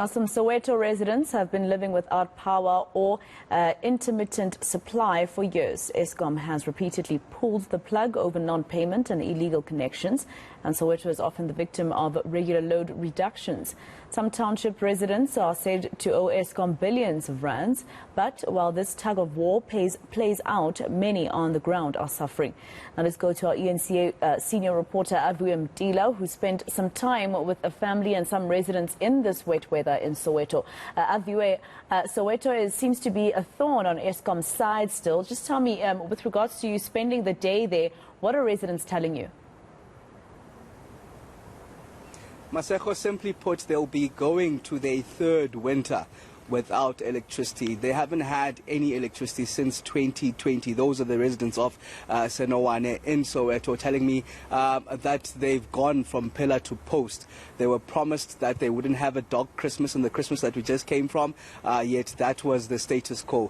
Now, some Soweto residents have been living without power or intermittent supply for years. Eskom has repeatedly pulled the plug over non-payment and illegal connections, and Soweto is often the victim of regular load reductions. Some township residents are said to owe Eskom billions of rands, but while this tug of war plays out, many on the ground are suffering. Now let's go to our eNCA senior reporter Aviwe Mtila, who spent some time with a family and some residents in this wet weather in Soweto. Aviwe, Soweto seems to be a thorn on Eskom's side still. Just tell me, with regards to you spending the day there, what are residents telling you? Maseko, simply put, they'll be going to their third winter without electricity. They haven't had any electricity since 2020. Those are the residents of Senowane in Soweto telling me that they've gone from pillar to post. They were promised that they wouldn't have a dog Christmas in the Christmas that we just came from, yet that was the status quo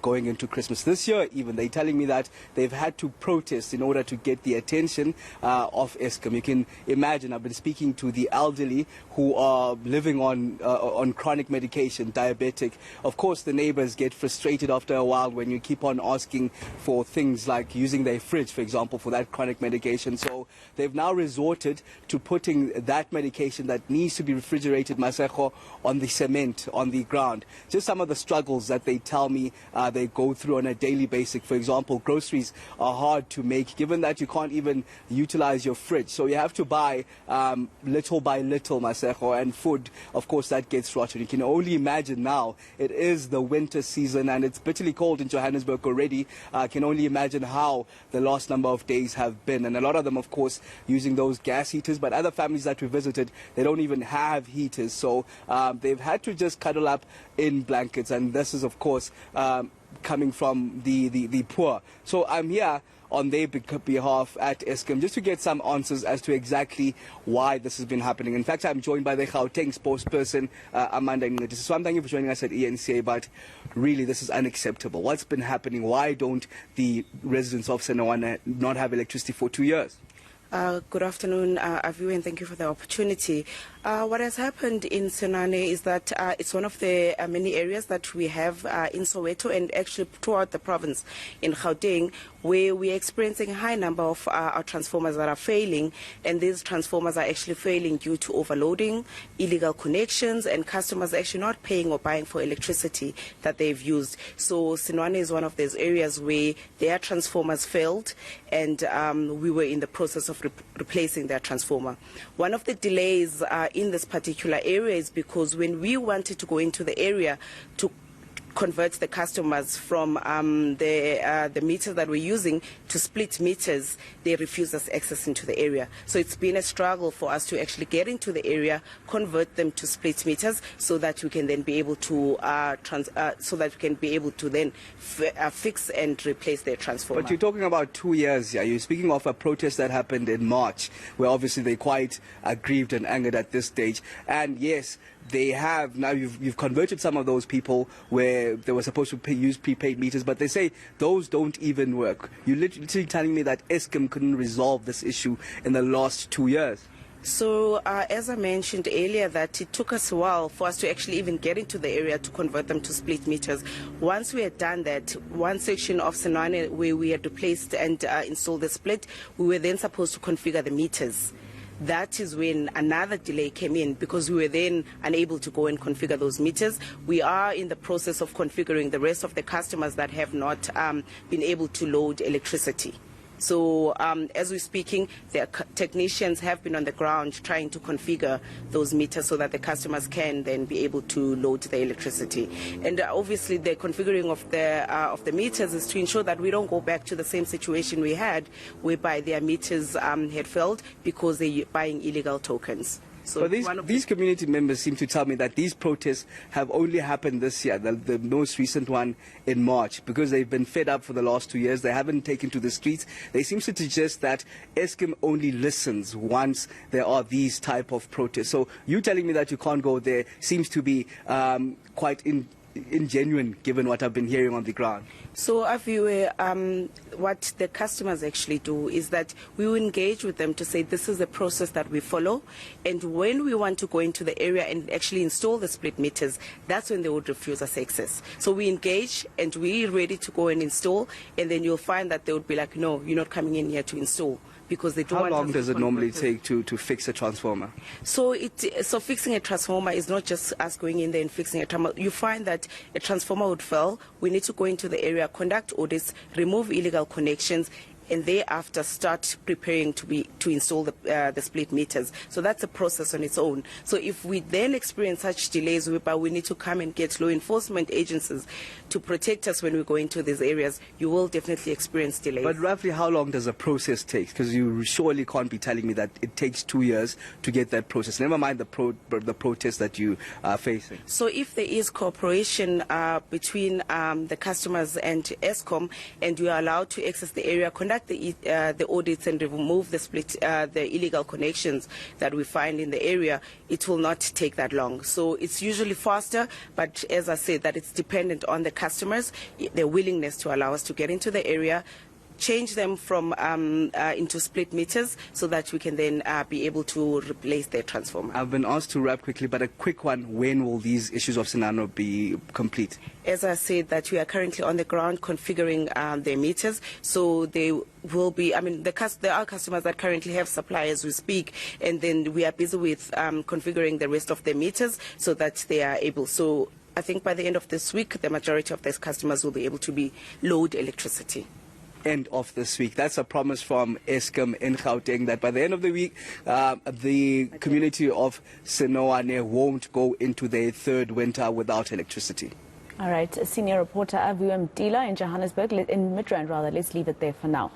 going into Christmas. This year even, they're telling me that they've had to protest in order to get the attention of Eskom. You can imagine, I've been speaking to the elderly who are living on chronic medication, diabetic. Of course, the neighbors get frustrated after a while when you keep on asking for things like using their fridge, for example, for that chronic medication. So they've now resorted to putting that medication that needs to be refrigerated, Maseko, on the cement, on the ground. Just some of the struggles that they tell me they go through on a daily basis. For example, groceries are hard to make, given that you can't even utilize your fridge. So you have to buy little by little, Maseko, and food, of course, that gets rotten. You can only imagine now it is the winter season and it's bitterly cold in Johannesburg already. I can only imagine how the last number of days have been, and a lot of them, of course, using those gas heaters, but other families that we visited, they don't even have heaters, so they've had to just cuddle up in blankets, and this is, of course, coming from the poor. So I'm here on their behalf at Eskom just to get some answers as to exactly why this has been happening. In fact, I'm joined by the Gauteng spokesperson, Amanda Ngqedisi. So I'm thanking you for joining us at eNCA, but really this is unacceptable. What's been happening? Why don't the residents of Senowane not have electricity for 2 years? Good afternoon, Aviwe, and thank you for the opportunity. What has happened in Senowane is that it's one of the many areas that we have in Soweto and actually throughout the province in Gauteng, where we are experiencing a high number of our transformers that are failing, and these transformers are actually failing due to overloading, illegal connections, and customers actually not paying or buying for electricity that they've used. So Senowane is one of those areas where their transformers failed, and we were in the process of replacing their transformer. One of the delays in this particular area is because when we wanted to go into the area to convert the customers from the meters that we're using to split meters, they refuse us access into the area. So it's been a struggle for us to actually get into the area, convert them to split meters, so that we can then be able to fix and replace their transformer. But you're talking about 2 years here. You're speaking of a protest that happened in March, where obviously they're quite aggrieved and angered at this stage. And yes, they have now. You've converted some of those people where they were supposed to use prepaid meters, but they say those don't even work. You're literally telling me that Eskom couldn't resolve this issue in the last 2 years. So, as I mentioned earlier, that it took us a while for us to actually even get into the area to convert them to split meters. Once we had done that, one section of Senowane where we had replaced and installed the split, we were then supposed to configure the meters. That is when another delay came in, because we were then unable to go and configure those meters. We are in the process of configuring the rest of the customers that have not been able to load electricity. So as we're speaking, the technicians have been on the ground trying to configure those meters so that the customers can then be able to load the electricity. And obviously the configuring of the meters is to ensure that we don't go back to the same situation we had, whereby their meters had failed because they're buying illegal tokens. So but these community members seem to tell me that these protests have only happened this year, the most recent one in March, because they've been fed up for the last 2 years. They haven't taken to the streets. They seem to suggest that Eskom only listens once there are these type of protests. So you telling me that you can't go there seems to be quite ingenuine given what I've been hearing on the ground? So, Aviwe, what the customers actually do is that we will engage with them to say this is the process that we follow, and when we want to go into the area and actually install the split meters, that's when they would refuse us access. So we engage and we're ready to go and install, and then you'll find that they would be like, no, you're not coming in here to install. Because they don't How want long us does to it normally control. take to fix a transformer? So fixing a transformer is not just us going in there and fixing a transformer. You find that a transformer would fail. We need to go into the area, conduct audits, remove illegal connections, and thereafter start preparing to install the split meters. So that's a process on its own. So if we then experience such delays, whereby we need to come and get law enforcement agencies to protect us when we go into these areas, you will definitely experience delays. But roughly how long does the process take? Because you surely can't be telling me that it takes 2 years to get that process. Never mind the protests that you are facing. So if there is cooperation between the customers and ESCOM, and we are allowed to access the area, conduct the audits and remove the illegal connections that we find in the area, it will not take that long. So it's usually faster, but as I said, that it's dependent on the customers, their willingness to allow us to get into the area, change them from into split meters, so that we can then be able to replace their transformer. I've been asked to wrap quickly, but a quick one: when will these issues of Sinano be complete? As I said, that we are currently on the ground configuring their meters, so they will be, there are customers that currently have supply as we speak, and then we are busy with configuring the rest of the meters so that they are able. So I think by the end of this week, the majority of these customers will be able to load electricity. End of this week. That's a promise from Eskom in Gauteng that by the end of the week, the community of Senoane won't go into their third winter without electricity. All right, senior reporter Aviwe Mtila in Johannesburg, in Midrand rather. Let's leave it there for now.